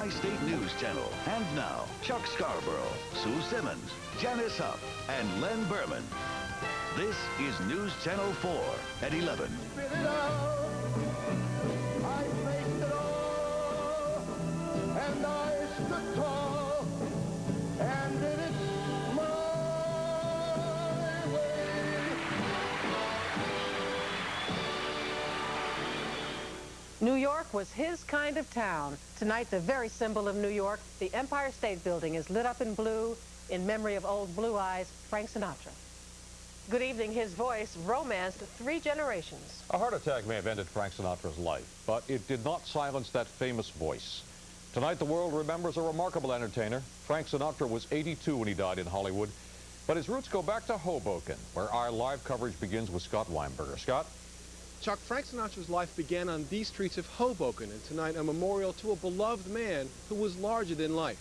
Tri-State News Channel. And now, Chuck Scarborough, Sue Simmons, Janice Huff, and Len Berman. This is News Channel 4 at 11. Spit it out. I faced it all, and I stood tall, and did it my way. New York was his kind of town. Tonight, the very symbol of New York, the Empire State Building, is lit up in blue in memory of old Blue Eyes, Frank Sinatra. Good evening. His voice romanced 3 generations. A heart attack may have ended Frank Sinatra's life, but it did not silence that famous voice. Tonight, the world remembers a remarkable entertainer. Frank Sinatra was 82 when he died in Hollywood, but his roots go back to Hoboken, where our live coverage begins with Scott Weinberger. Scott? Chuck, Frank Sinatra's life began on these streets of Hoboken, and tonight a memorial to a beloved man who was larger than life.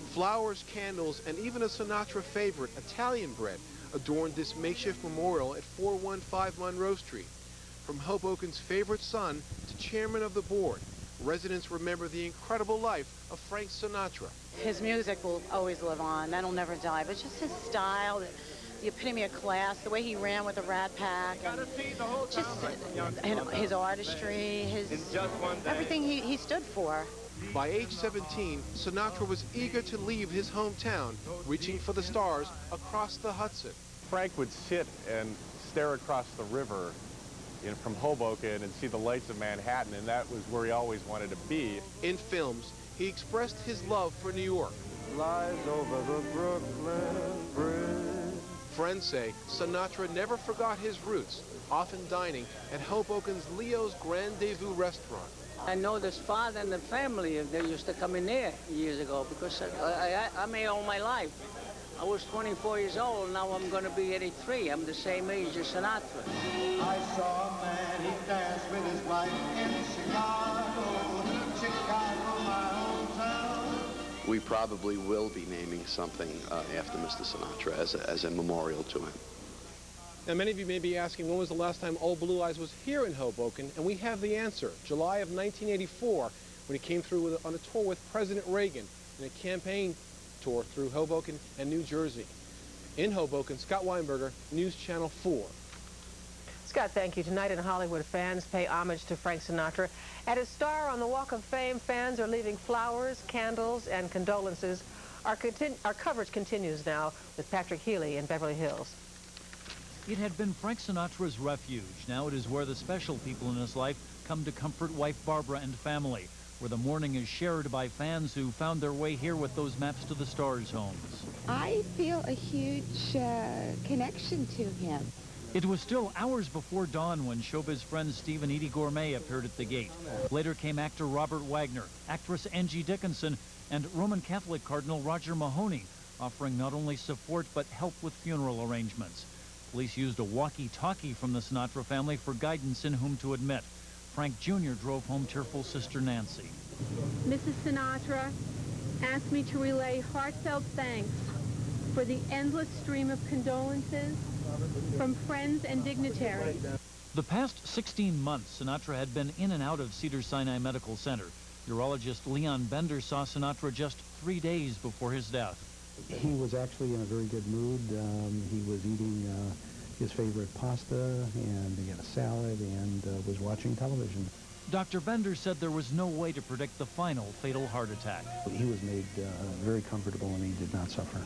Flowers, candles, and even a Sinatra favorite, Italian bread, adorned this makeshift memorial at 415 Monroe Street. From Hoboken's favorite son to chairman of the board, residents remember the incredible life of Frank Sinatra. His music will always live on. That'll never die. But just his style, the epitome of class, the way he ran with the Rat Pack, and just his artistry, everything he stood for. By age 17, Sinatra was eager to leave his hometown, reaching for the stars across the Hudson. Frank would sit and stare across the river from Hoboken and see the lights of Manhattan, and that was where he always wanted to be. In films, he expressed his love for New York. Lies over the Brooklyn Bridge. Friends say Sinatra never forgot his roots, often dining at Hoboken's Leo's Rendezvous restaurant. I know this father and the family, they used to come in there years ago because I made all my life. I was 24 years old, now I'm going to be 83. I'm the same age as Sinatra. I saw a man, he danced with his wife in Chicago, my hometown. We probably will be naming something after Mr. Sinatra as a memorial to him. Now, many of you may be asking, when was the last time Old Blue Eyes was here in Hoboken? And we have the answer. July of 1984, when he came through on a tour with President Reagan in a campaign tour through Hoboken and New Jersey. In Hoboken, Scott Weinberger, News Channel 4. Scott, thank you. Tonight in Hollywood, fans pay homage to Frank Sinatra. At his star on the Walk of Fame, fans are leaving flowers, candles, and condolences. Our coverage continues now with Patrick Healy in Beverly Hills. It had been Frank Sinatra's refuge. Now it is where the special people in his life come to comfort wife Barbara and family, where the mourning is shared by fans who found their way here with those maps to the stars' homes. I feel a huge connection to him. It was still hours before dawn when showbiz friend Steve and Edie Gourmet appeared at the gate. Later came actor Robert Wagner, actress Angie Dickinson, and Roman Catholic Cardinal Roger Mahoney, offering not only support but help with funeral arrangements. Police used a walkie-talkie from the Sinatra family for guidance in whom to admit. Frank Jr. drove home tearful sister Nancy. Mrs. Sinatra asked me to relay heartfelt thanks for the endless stream of condolences from friends and dignitaries. The past 16 months, Sinatra had been in and out of Cedars-Sinai Medical Center. Urologist Leon Bender saw Sinatra just 3 days before his death. He was actually in a very good mood. He was eating his favorite pasta, and he had a salad, and was watching television. Dr. Bender said there was no way to predict the final fatal heart attack. He was made very comfortable, and he did not suffer.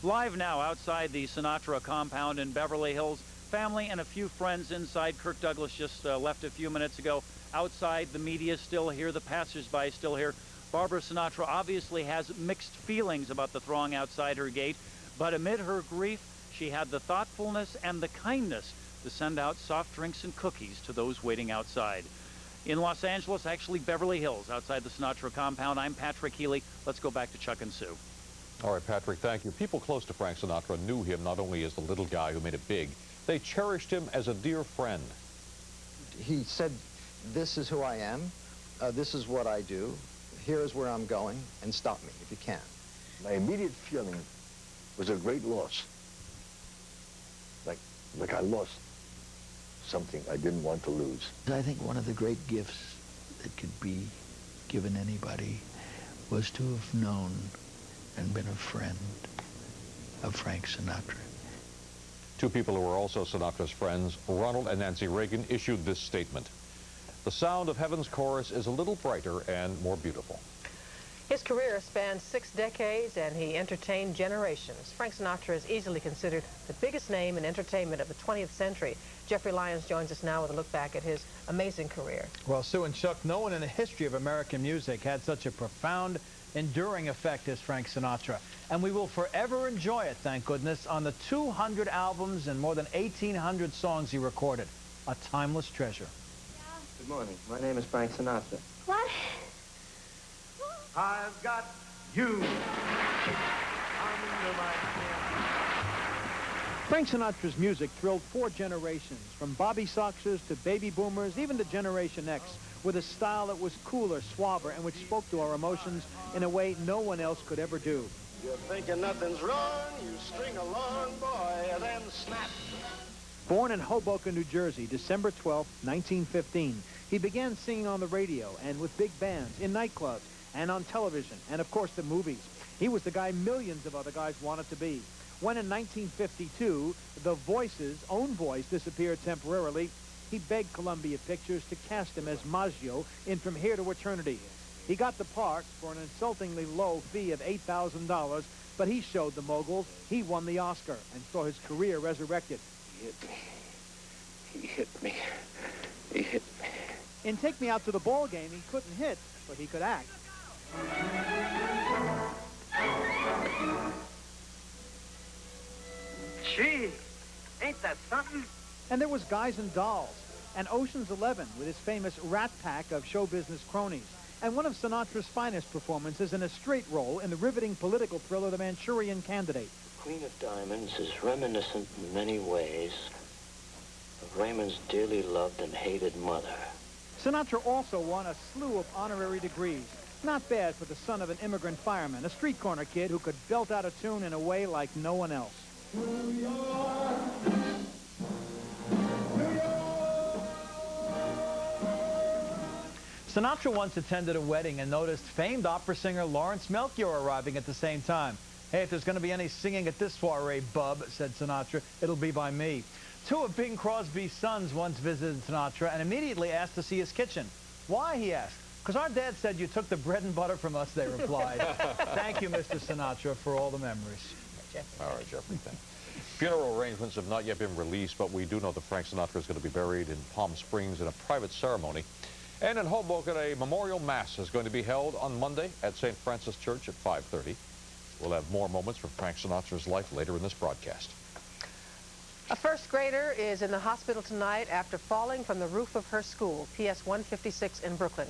Live now outside the Sinatra compound in Beverly Hills. Family and a few friends inside. Kirk Douglas just left a few minutes ago. Outside, the media is still here. The passers-by is still here. Barbara Sinatra obviously has mixed feelings about the throng outside her gate, but amid her grief, she had the thoughtfulness and the kindness to send out soft drinks and cookies to those waiting outside. In Los Angeles, actually Beverly Hills, outside the Sinatra compound, I'm Patrick Healy. Let's go back to Chuck and Sue. All right, Patrick, thank you. People close to Frank Sinatra knew him not only as the little guy who made it big, they cherished him as a dear friend. He said, "This is who I am. This is what I do. Here is where I'm going, and stop me if you can." My immediate feeling was a great loss. Like I lost something I didn't want to lose. I think one of the great gifts that could be given anybody was to have known and been a friend of Frank Sinatra. Two people who were also Sinatra's friends, Ronald and Nancy Reagan, issued this statement. The sound of heaven's chorus is a little brighter and more beautiful. His career spanned 6 decades, and he entertained generations. Frank Sinatra is easily considered the biggest name in entertainment of the 20th century. Jeffrey Lyons joins us now with a look back at his amazing career. Well, Sue and Chuck, no one in the history of American music had such a profound, enduring effect as Frank Sinatra. And we will forever enjoy it, thank goodness, on the 200 albums and more than 1,800 songs he recorded. A timeless treasure. Good morning. My name is Frank Sinatra. What? I've got you under my skin. Frank Sinatra's music thrilled 4 generations, from Bobby Soxers to baby boomers, even to Generation X, with a style that was cooler, suaver, and which spoke to our emotions in a way no one else could ever do. You're thinking nothing's wrong, you string along, boy, and then snap. Born in Hoboken, New Jersey, December 12, 1915, he began singing on the radio and with big bands, in nightclubs, and on television, and of course the movies. He was the guy millions of other guys wanted to be. When in 1952, The Voice's own voice disappeared temporarily, he begged Columbia Pictures to cast him as Maggio in From Here to Eternity. He got the part for an insultingly low fee of $8,000, but he showed the moguls he won the Oscar and saw his career resurrected. He hit me. He hit me. He hit me. In Take Me Out to the Ball Game, he couldn't hit, but he could act. Gee, ain't that something? And there was Guys and Dolls, and Ocean's 11 with his famous Rat Pack of show business cronies, and one of Sinatra's finest performances in a straight role in the riveting political thriller The Manchurian Candidate. Queen of Diamonds is reminiscent in many ways of Raymond's dearly loved and hated mother. Sinatra also won a slew of honorary degrees. Not bad for the son of an immigrant fireman, a street corner kid who could belt out a tune in a way like no one else. New York, New York. Sinatra once attended a wedding and noticed famed opera singer Lawrence Melchior arriving at the same time. Hey, if there's going to be any singing at this soiree, bub, said Sinatra, it'll be by me. 2 of Bing Crosby's sons once visited Sinatra and immediately asked to see his kitchen. Why, he asked. Because our dad said you took the bread and butter from us, they replied. Thank you, Mr. Sinatra, for all the memories. All right, Jeffrey, thank you. Funeral arrangements have not yet been released, but we do know that Frank Sinatra is going to be buried in Palm Springs in a private ceremony. And in Hoboken, a memorial mass is going to be held on Monday at St. Francis Church at 5:30. We'll have more moments from Frank Sinatra's life later in this broadcast. A first grader is in the hospital tonight after falling from the roof of her school, PS 156 in Brooklyn.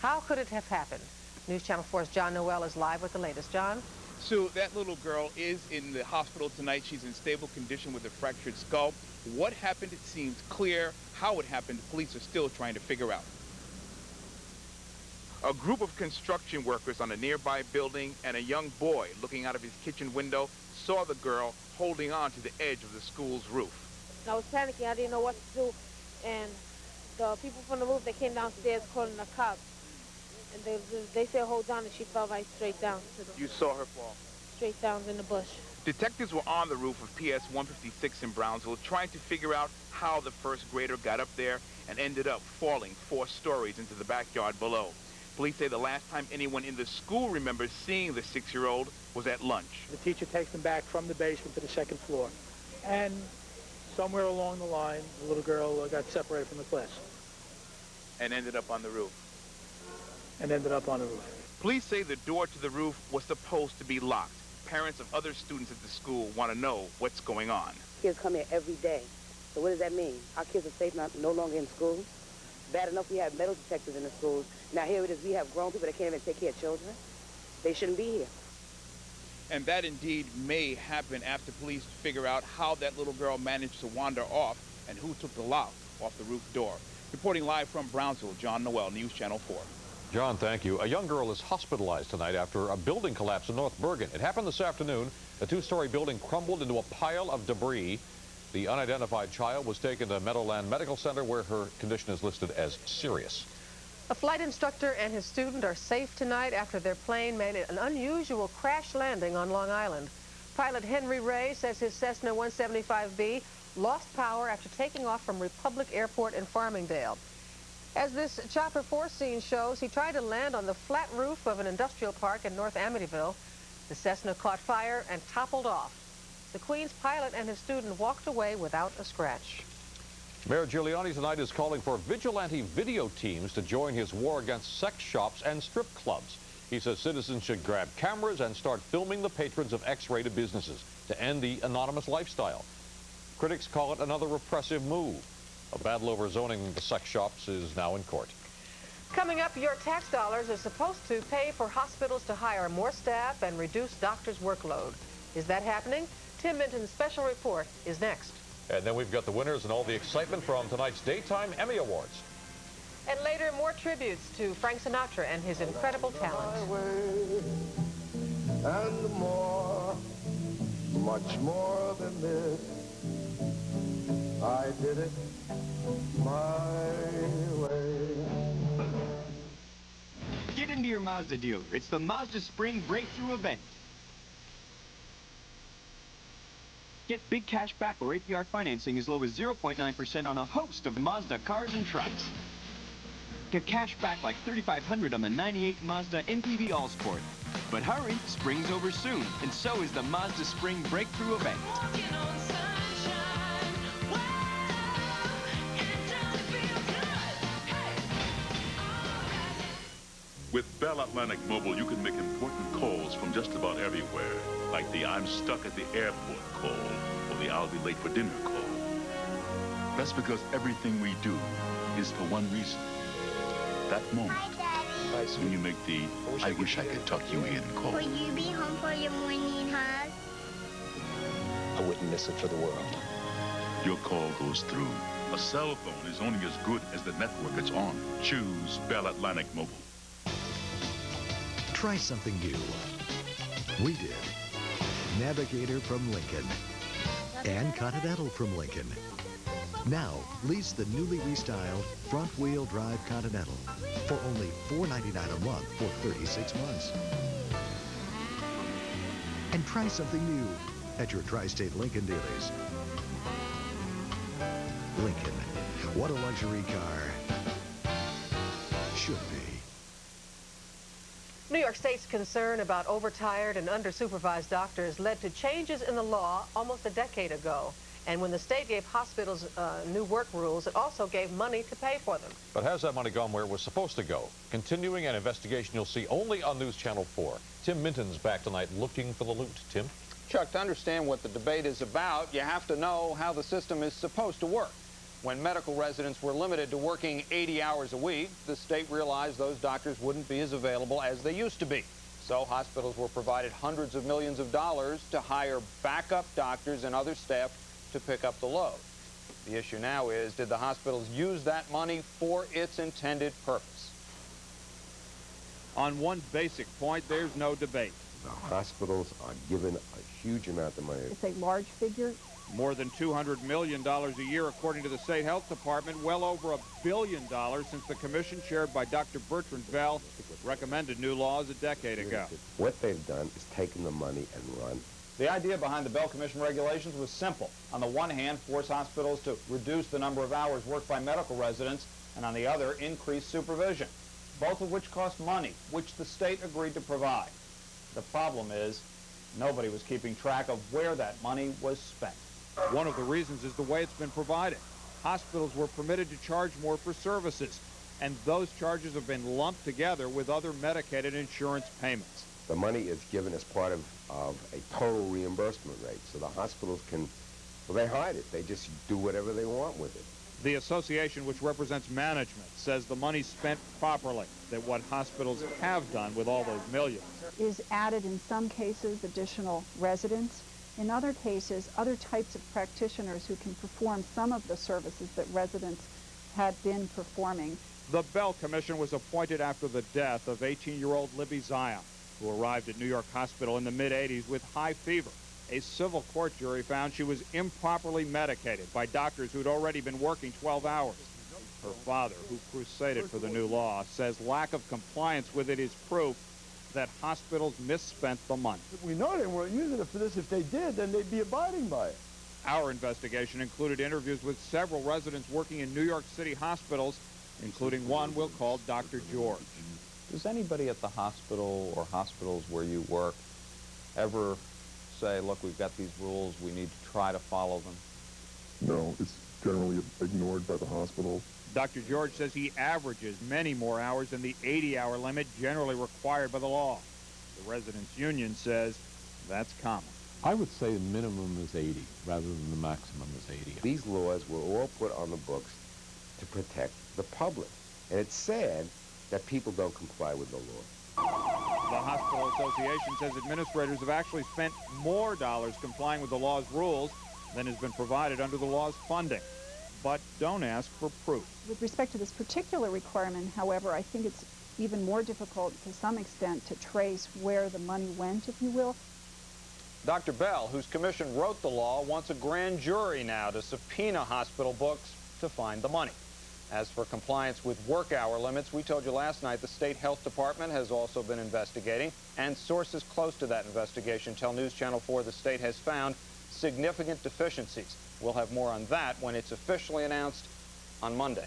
How could it have happened? News Channel 4's John Noel is live with the latest. John? Sue, that little girl is in the hospital tonight. She's in stable condition with a fractured skull. What happened, it seems clear. How it happened, police are still trying to figure out. A group of construction workers on a nearby building and a young boy looking out of his kitchen window saw the girl holding on to the edge of the school's roof. I was panicking. I didn't know what to do. And the people from the roof, they came downstairs calling the cops. And they said hold on, and she fell right straight down. You saw her fall? Straight down in the bush. Detectives were on the roof of PS 156 in Brownsville trying to figure out how the first grader got up there and ended up falling 4 stories into the backyard below. Police say the last time anyone in the school remembers seeing the 6-year-old was at lunch. The teacher takes them back from the basement to the 2nd floor. And somewhere along the line, the little girl got separated from the class. And ended up on the roof. Police say the door to the roof was supposed to be locked. Parents of other students at the school want to know what's going on. Kids come here every day. So what does that mean? Our kids are safe no longer in school? Bad enough we have metal detectors in the schools. Now here it is, we have grown people that can't even take care of children. They shouldn't be here. And that indeed may happen after police figure out how that little girl managed to wander off and who took the lock off the roof door. Reporting live from Brownsville, John Noel, News Channel 4. John, thank you. A young girl is hospitalized tonight after a building collapse in North Bergen. It happened this afternoon. A 2-story building crumbled into a pile of debris. The unidentified child was taken to Meadowland Medical Center, where her condition is listed as serious. A flight instructor and his student are safe tonight after their plane made an unusual crash landing on Long Island. Pilot Henry Ray says his Cessna 175B lost power after taking off from Republic Airport in Farmingdale. As this Chopper 4 scene shows, he tried to land on the flat roof of an industrial park in North Amityville. The Cessna caught fire and toppled off. The Queen's pilot and his student walked away without a scratch. Mayor Giuliani tonight is calling for vigilante video teams to join his war against sex shops and strip clubs. He says citizens should grab cameras and start filming the patrons of X-rated businesses to end the anonymous lifestyle. Critics call it another repressive move. A battle over zoning the sex shops is now in court. Coming up, your tax dollars are supposed to pay for hospitals to hire more staff and reduce doctors' workload. Is that happening? Tim Minton's special report is next. And then we've got the winners and all the excitement from tonight's Daytime Emmy Awards. And later, more tributes to Frank Sinatra and his incredible talent. And more, much more than this, I did it my way. Get into your Mazda dealer. It's the Mazda Spring Breakthrough event. Get big cash back or APR financing as low as 0.9% on a host of Mazda cars and trucks. Get cash back like $3,500 on the 98 Mazda MPV All-Sport. But hurry, spring's over soon, and so is the Mazda Spring Breakthrough event. With Bell Atlantic Mobile, you can make important calls from just about everywhere, like the I'm stuck at the airport call or the I'll be late for dinner call. That's because everything we do is for one reason. That moment when you make the I wish I could tuck you in call. Will you be home for your morning hug? I wouldn't miss it for the world. Your call goes through. A cell phone is only as good as the network it's on. Choose Bell Atlantic Mobile. Try something new. We did. Navigator from Lincoln and Continental from Lincoln. Now, lease the newly restyled front-wheel drive Continental for only $4.99 a month for 36 months. And try something new at your Tri-State Lincoln dealers. Lincoln, what a luxury car should be. New York State's concern about overtired and undersupervised doctors led to changes in the law almost a decade ago. And when the state gave hospitals new work rules, it also gave money to pay for them. But has that money gone where it was supposed to go? Continuing an investigation you'll see only on News Channel 4. Tim Minton's back tonight looking for the loot. Tim? Chuck, to understand what the debate is about, you have to know how the system is supposed to work. When medical residents were limited to working 80 hours a week, the state realized those doctors wouldn't be as available as they used to be. So hospitals were provided hundreds of millions of dollars to hire backup doctors and other staff to pick up the load. The issue now is, did the hospitals use that money for its intended purpose? On one basic point, there's no debate. The hospitals are given a huge amount of money. It's a large figure. More than $200 million a year, according to the State Health Department, well over $1 billion since the commission chaired by Dr. Bertrand Bell recommended new laws a decade ago. What they've done is taken the money and run. The idea behind the Bell Commission regulations was simple. On the one hand, force hospitals to reduce the number of hours worked by medical residents, and on the other, increase supervision, both of which cost money, which the state agreed to provide. The problem is, nobody was keeping track of where that money was spent. One of the reasons is the way it's been provided. Hospitals were permitted to charge more for services, and those charges have been lumped together with other medicated insurance payments. The money is given as part of a total reimbursement rate, so the hospitals can, well, they hide it. They just do whatever they want with it. The association, which represents management, says the money's spent properly, that what hospitals have done with all those millions is added in some cases additional residents. In other cases, other types of practitioners who can perform some of the services that residents had been performing. The Bell Commission was appointed after the death of 18-year-old Libby Zion, who arrived at New York Hospital in the mid-'80s with high fever. A civil court jury found she was improperly medicated by doctors who'd already been working 12 hours. Her father, who crusaded for the new law, says lack of compliance with it is proof that hospitals misspent the money. We know they weren't using it for this. If they did, then they'd be abiding by it. Our investigation included interviews with several residents working in New York City hospitals, including one we'll call Dr. George. Does anybody at the hospital or hospitals where you work ever say, look, we've got these rules, we need to try to follow them? No, it's generally ignored by the hospital. Dr. George says he averages many more hours than the 80-hour limit generally required by the law. The residents' union says that's common. I would say the minimum is 80 rather than the maximum is 80. These laws were all put on the books to protect the public. And it's sad that people don't comply with the law. The Hospital Association says administrators have actually spent more dollars complying with the law's rules than has been provided under the law's funding. But don't ask for proof. With respect to this particular requirement, however, I think it's even more difficult to some extent to trace where the money went, if you will. Dr. Bell, whose commission wrote the law, wants a grand jury now to subpoena hospital books to find the money. As for compliance with work hour limits, we told you last night the State Health Department has also been investigating, and sources close to that investigation tell News Channel 4 the state has found significant deficiencies. We'll have more on that when it's officially announced on Monday.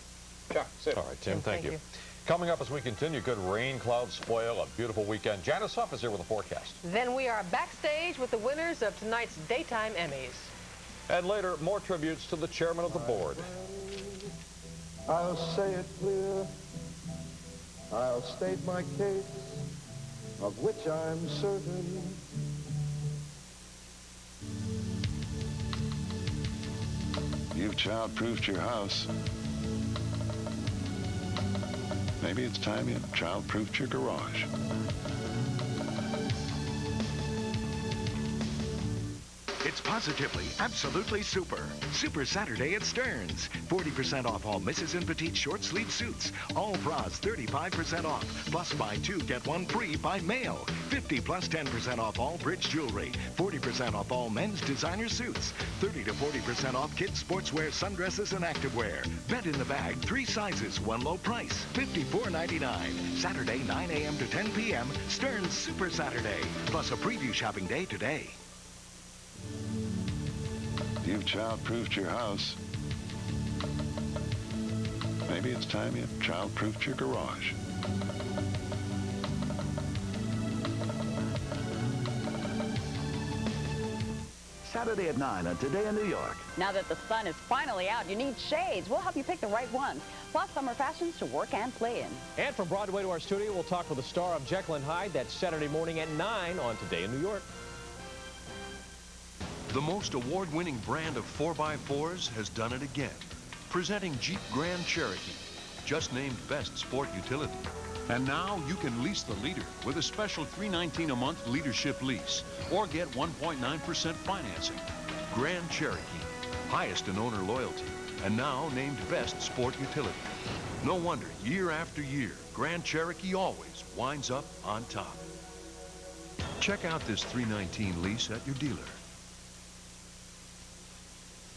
Chuck, sit. All right, Tim, thank you. Coming up as we continue, could rain clouds spoil a beautiful weekend? Janice Huff is here with a forecast. Then we are backstage with the winners of tonight's Daytime Emmys. And later, more tributes to the chairman of the board. I'll say it clear. I'll state my case, of which I'm certain. You've child-proofed your house. Maybe it's time you child-proofed your garage. It's positively, absolutely super. Super Saturday at Stearns. 40% off all Mrs. and Petite short-sleeve suits. All bras 35% off. Plus buy two, get one free by mail. 50 plus 10% off all bridge jewelry. 40% off all men's designer suits. 30 to 40% off kids' sportswear, sundresses, and activewear. Bed in the bag, 3 sizes, 1 low price. $54.99. Saturday, 9 a.m. to 10 p.m. Stearns Super Saturday. Plus a preview shopping day today. You've child-proofed your house. Maybe it's time you child-proofed your garage. Saturday at 9 on Today in New York. Now that the sun is finally out, you need shades. We'll help you pick the right ones. Plus summer fashions to work and play in. And from Broadway to our studio, we'll talk with the star of Jekyll and Hyde. That's Saturday morning at 9 on Today in New York. The most award-winning brand of 4x4s has done it again. Presenting Jeep Grand Cherokee, just named Best Sport Utility. And now you can lease the leader with a special $319 a month leadership lease or get 1.9% financing. Grand Cherokee, highest in owner loyalty, and now named Best Sport Utility. No wonder year after year, Grand Cherokee always winds up on top. Check out this $319 lease at your dealer.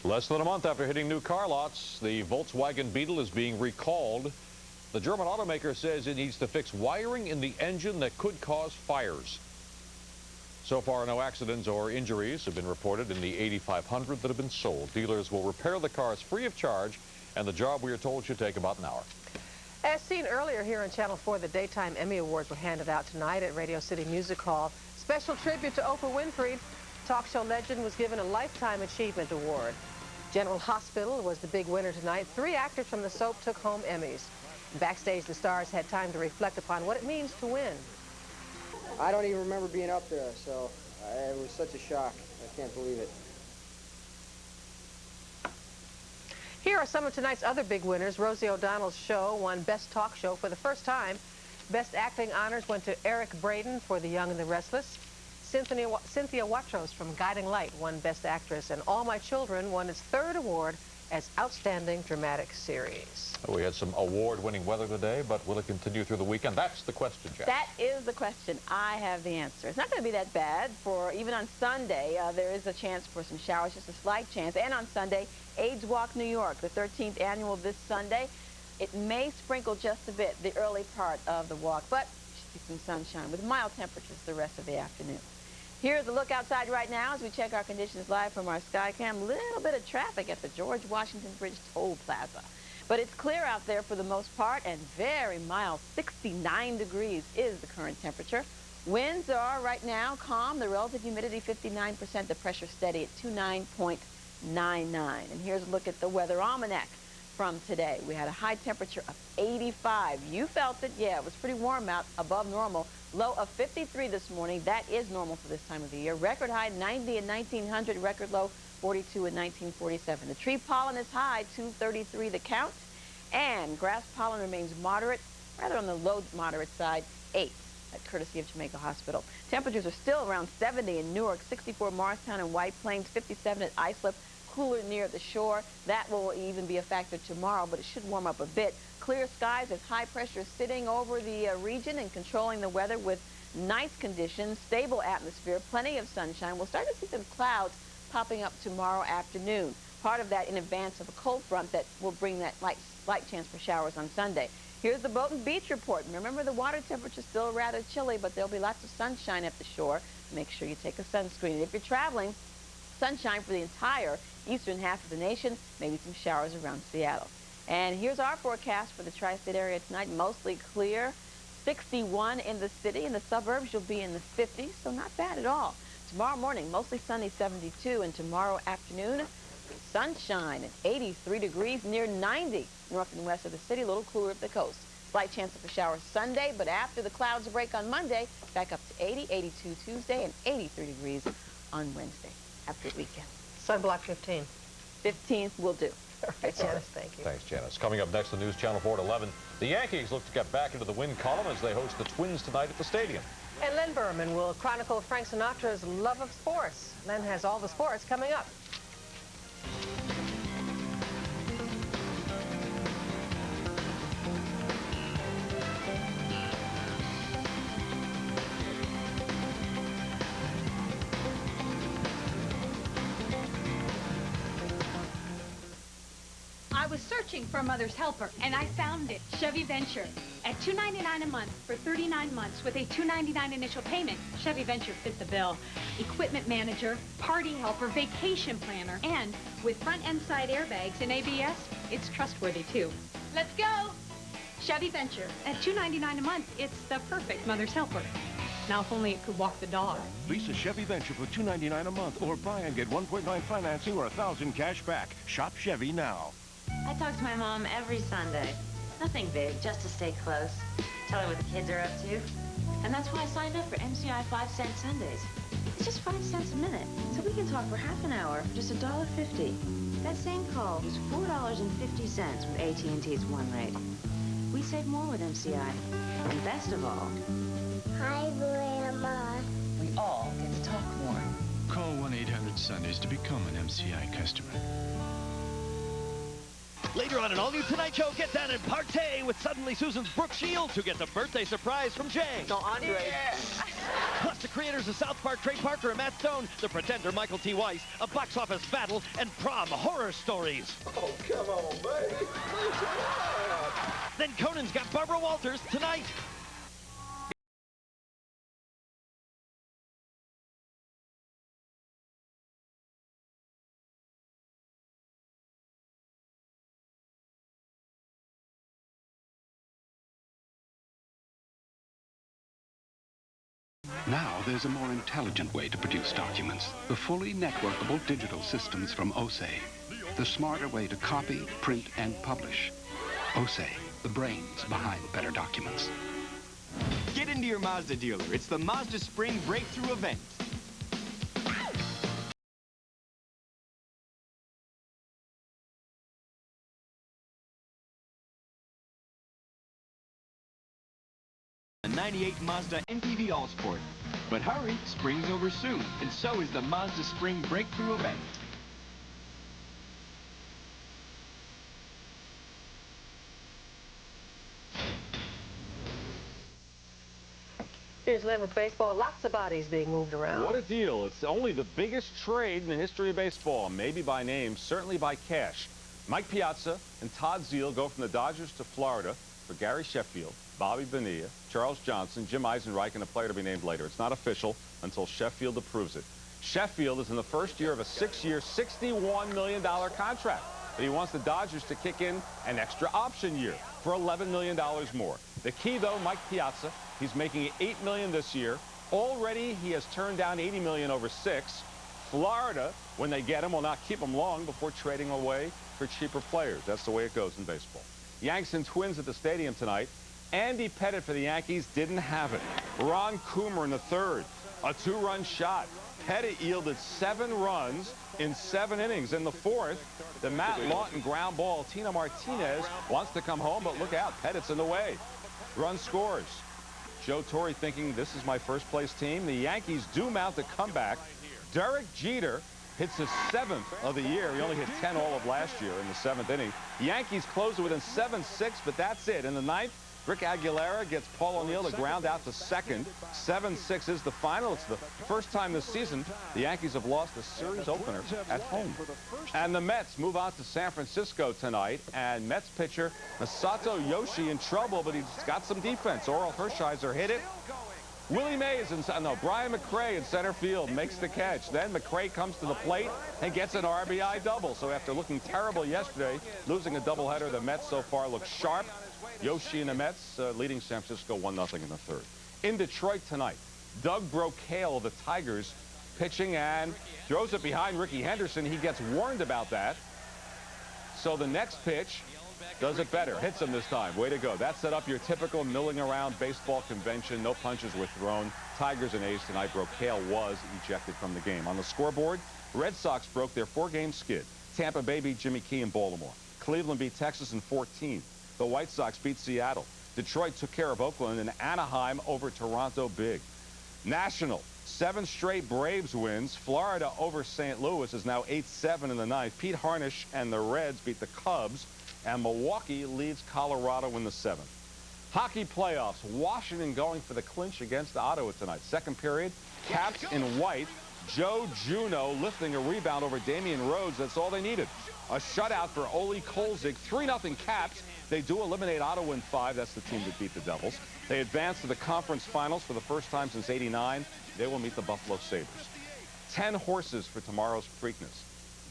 Less than a month after hitting new car lots, the Volkswagen Beetle is being recalled. The German automaker says it needs to fix wiring in the engine that could cause fires. So far, no accidents or injuries have been reported in the 8,500 that have been sold. Dealers will repair the cars free of charge, and the job, we are told, should take about an hour. As seen earlier here on Channel 4, the Daytime Emmy Awards were handed out tonight at Radio City Music Hall. Special tribute to Oprah Winfrey. Talk show legend was given a Lifetime Achievement Award. General Hospital was the big winner tonight. 3 actors from the soap took home Emmys. Backstage, the stars had time to reflect upon what it means to win. I don't even remember being up there, so it was such a shock. I can't believe it. Here are some of tonight's other big winners. Rosie O'Donnell's show won Best Talk Show for the first time. Best Acting honors went to Eric Braeden for The Young and the Restless. Cynthia Watros from Guiding Light won Best Actress, and All My Children won its 3rd award as Outstanding Dramatic Series. We had some award-winning weather today, but will it continue through the weekend? That's the question, Jack. That is the question. I have the answer. It's not going to be that bad. Even on Sunday, there is a chance for some showers, just a slight chance. And on Sunday, AIDS Walk New York, the 13th annual this Sunday. It may sprinkle just a bit the early part of the walk, but should be some sunshine with mild temperatures the rest of the afternoon. Here's a look outside right now as we check our conditions live from our Skycam. Little bit of traffic at the George Washington Bridge Toll Plaza. But it's clear out there for the most part and very mild. 69 degrees is the current temperature. Winds are right now calm. The relative humidity 59%. The pressure steady at 29.99. And here's a look at the weather almanac from today. We had a high temperature of 85. You felt it. Yeah, it was pretty warm out, above normal. Low of 53 this morning. That is normal for this time of the year. Record high 90 in 1900. Record low 42 in 1947. The tree pollen is high, 233 the count. And grass pollen remains moderate, rather on the low moderate side, 8 at courtesy of Jamaica Hospital. Temperatures are still around 70 in Newark, 64 Morristown and White Plains, 57 at Islip. Cooler near the shore. That will even be a factor tomorrow, but it should warm up a bit. Clear skies as high pressure is sitting over the region and controlling the weather with nice conditions, stable atmosphere, plenty of sunshine. We'll start to see some clouds popping up tomorrow afternoon. Part of that in advance of a cold front that will bring that light chance for showers on Sunday. Here's the boat and beach report. Remember, the water temperature is still rather chilly, but there'll be lots of sunshine at the shore. Make sure you take a sunscreen. If you're traveling, sunshine for the entire eastern half of the nation, maybe some showers around Seattle. And here's our forecast for the tri-state area tonight. Mostly clear, 61 in the city. In the suburbs, you'll be in the 50s, so not bad at all. Tomorrow morning, mostly sunny, 72, and tomorrow afternoon, sunshine at 83 degrees, near 90 north and west of the city, a little cooler at the coast. Slight chance of a shower Sunday, but after the clouds break on Monday, back up to 80, 82 Tuesday, and 83 degrees on Wednesday after the weekend. Sunblock 15. 15th will do. All right, Janice, thank you. Thanks, Janice. Coming up next on News Channel 4 at 11, the Yankees look to get back into the win column as they host the Twins tonight at the stadium. And Len Berman will chronicle Frank Sinatra's love of sports. Len has all the sports coming up. I was searching for a mother's helper, and I found it. Chevy Venture. At $299 a month for 39 months with a $299 initial payment, Chevy Venture fit the bill. Equipment manager, party helper, vacation planner, and with front and side airbags and ABS, it's trustworthy too. Let's go! Chevy Venture. At $299 a month, it's the perfect mother's helper. Now, if only it could walk the dog. Lease a Chevy Venture for $299 a month, or buy and get 1.9 financing or $1,000 cash back. Shop Chevy now. I talk to my mom every Sunday. Nothing big, just to stay close. Tell her what the kids are up to. And that's why I signed up for MCI 5-cent Sundays. It's just 5 cents a minute, so we can talk for half an hour for just $1.50. That same call was $4.50 with AT&T's One Rate. We save more with MCI. And best of all... Hi, Grandma. We all get to talk more. Call 1-800-Sundays to become an MCI customer. Later on an all-new Tonight Show, get down and partay with Suddenly Susan's Brooke Shields, who gets a birthday surprise from Jay. No, Andre. Yeah. Plus the creators of South Park, Trey Parker and Matt Stone, The Pretender, Michael T. Weiss, a box office battle, and prom horror stories. Oh, come on, baby. Then Conan's got Barbara Walters tonight. Now there's a more intelligent way to produce documents. The fully networkable digital systems from OSE. The smarter way to copy, print, and publish. OSE, the brains behind better documents. Get into your Mazda dealer. It's the Mazda Spring Breakthrough event. A 98 Mazda MPV All-Sport. But hurry, spring's over soon, and so is the Mazda Spring Breakthrough event. Here's Lynn with baseball. Lots of bodies being moved around. What a deal. It's only the biggest trade in the history of baseball, maybe by name, certainly by cash. Mike Piazza and Todd Zeile go from the Dodgers to Florida for Gary Sheffield, Bobby Bonilla, Charles Johnson, Jim Eisenreich, and a player to be named later. It's not official until Sheffield approves it. Sheffield is in the first year of a 6-year, $61 million contract. But he wants the Dodgers to kick in an extra option year for $11 million more. The key, though, Mike Piazza, he's making $8 million this year. Already, he has turned down $80 million over 6. Florida, when they get him, will not keep him long before trading away for cheaper players. That's the way it goes in baseball. Yanks and Twins at the stadium tonight. Andy Pettitte for the Yankees didn't have it. Ron Coomer in the third, a 2-run shot. Pettitte yielded 7 runs in 7 innings. In the fourth, the Matt Lawton ground ball. Tino Martinez wants to come home, but look out, Pettitte's in the way. Run scores. Joe Torre thinking, this is my first-place team. The Yankees do mount a comeback. Derek Jeter hits his 7th of the year. He only hit 10 all of last year in the 7th inning. The Yankees close it within 7-6, but that's it. In the 9th, Rick Aguilera gets Paul O'Neill to ground out to second. 7-6 is the final. It's the first time this season the Yankees have lost a series opener at home. And the Mets move on to San Francisco tonight. And Mets pitcher Masato Yoshi in trouble, but he's got some defense. Oral Hershiser hit it. Willie Mays and Brian McRae in center field makes the catch. Then McRae comes to the plate and gets an RBI double. So after looking terrible yesterday, losing a doubleheader, the Mets so far look sharp. Yoshi and the Mets leading San Francisco 1-0 in the third. In Detroit tonight, Doug Brocail of the Tigers pitching and throws it behind Ricky Henderson. He gets warned about that. So the next pitch does it better. Hits him this time. Way to go. That set up your typical milling around baseball convention. No punches were thrown. Tigers and A's tonight. Brocail was ejected from the game. On the scoreboard, Red Sox broke their 4-game skid. Tampa Bay beat Jimmy Key in Baltimore. Cleveland beat Texas in 14. The White Sox beat Seattle. Detroit took care of Oakland, and Anaheim over Toronto big. National, 7 straight Braves wins. Florida over St. Louis is now 8-7 in the 9th. Pete Harnisch and the Reds beat the Cubs, and Milwaukee leads Colorado in the 7th. Hockey playoffs, Washington going for the clinch against Ottawa tonight. Second period, Caps in white. Joe Juneau lifting a rebound over Damian Rhodes. That's all they needed. A shutout for Ole Kolzig. 3-0 Caps. They do eliminate Ottawa in 5. That's the team that beat the Devils. They advance to the conference finals for the first time since '89. They will meet the Buffalo Sabres. 10 horses for tomorrow's Preakness.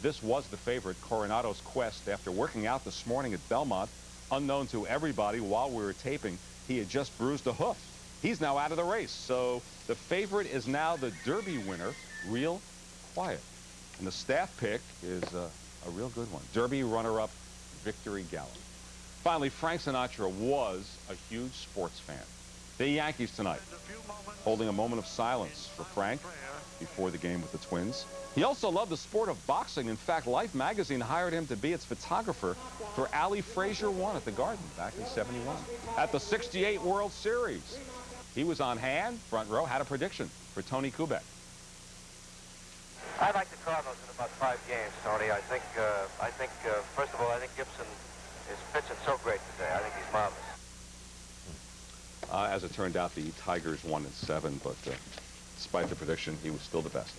This was the favorite, Coronado's Quest. After working out this morning at Belmont, unknown to everybody while we were taping, he had just bruised a hoof. He's now out of the race. So the favorite is now the Derby winner, Real Quiet. And the staff pick is a real good one. Derby runner-up, Victory Gallant. Finally, Frank Sinatra was a huge sports fan. The Yankees tonight, holding a moment of silence for Frank before the game with the Twins. He also loved the sport of boxing. In fact, Life magazine hired him to be its photographer for Ali Frazier 1 at the Garden back in '71. At the '68 World Series, he was on hand, front row, had a prediction for Tony Kubek. I like the Cardinals in about 5 games, Tony. I think first of all, I think Gibson is pitching so great today. I think he's marvelous. As it turned out, the Tigers won in 7, but despite the prediction, he was still the best.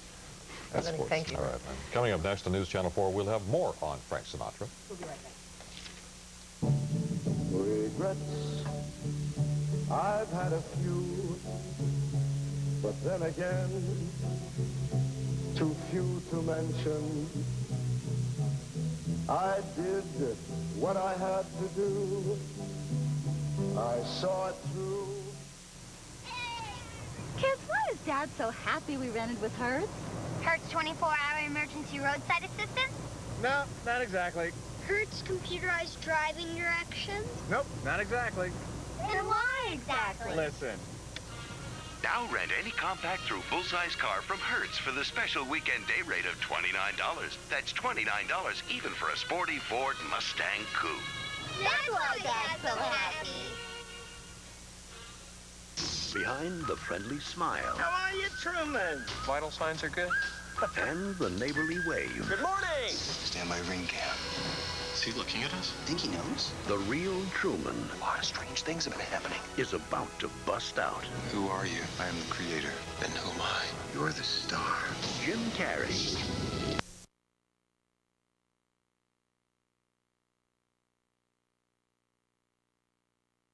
That's sports. Thank you. All right. Coming up next on News Channel 4, we'll have more on Frank Sinatra. We'll be right back. Regrets, I've had a few, but then again, too few to mention. I did what I had to do. I saw it through. Kids, why is Dad so happy we rented with Hertz? Hertz 24-hour emergency roadside assistance? No, not exactly. Hertz computerized driving directions? Nope, not exactly. Then why exactly? Listen. Now rent any compact through full-size car from Hertz for the special weekend day rate of $29. That's $29 even for a sporty Ford Mustang Coupe. That's why Dad's so happy. Behind the friendly smile. How are you, Truman? Vital signs are good. and the neighborly wave. Good morning! Stand by ring cam. Is he looking at us? Think he knows? The real Truman. A lot of strange things have been happening. Is about to bust out. Who are you? I am the creator. Then who am I? You're the star. Jim Carrey.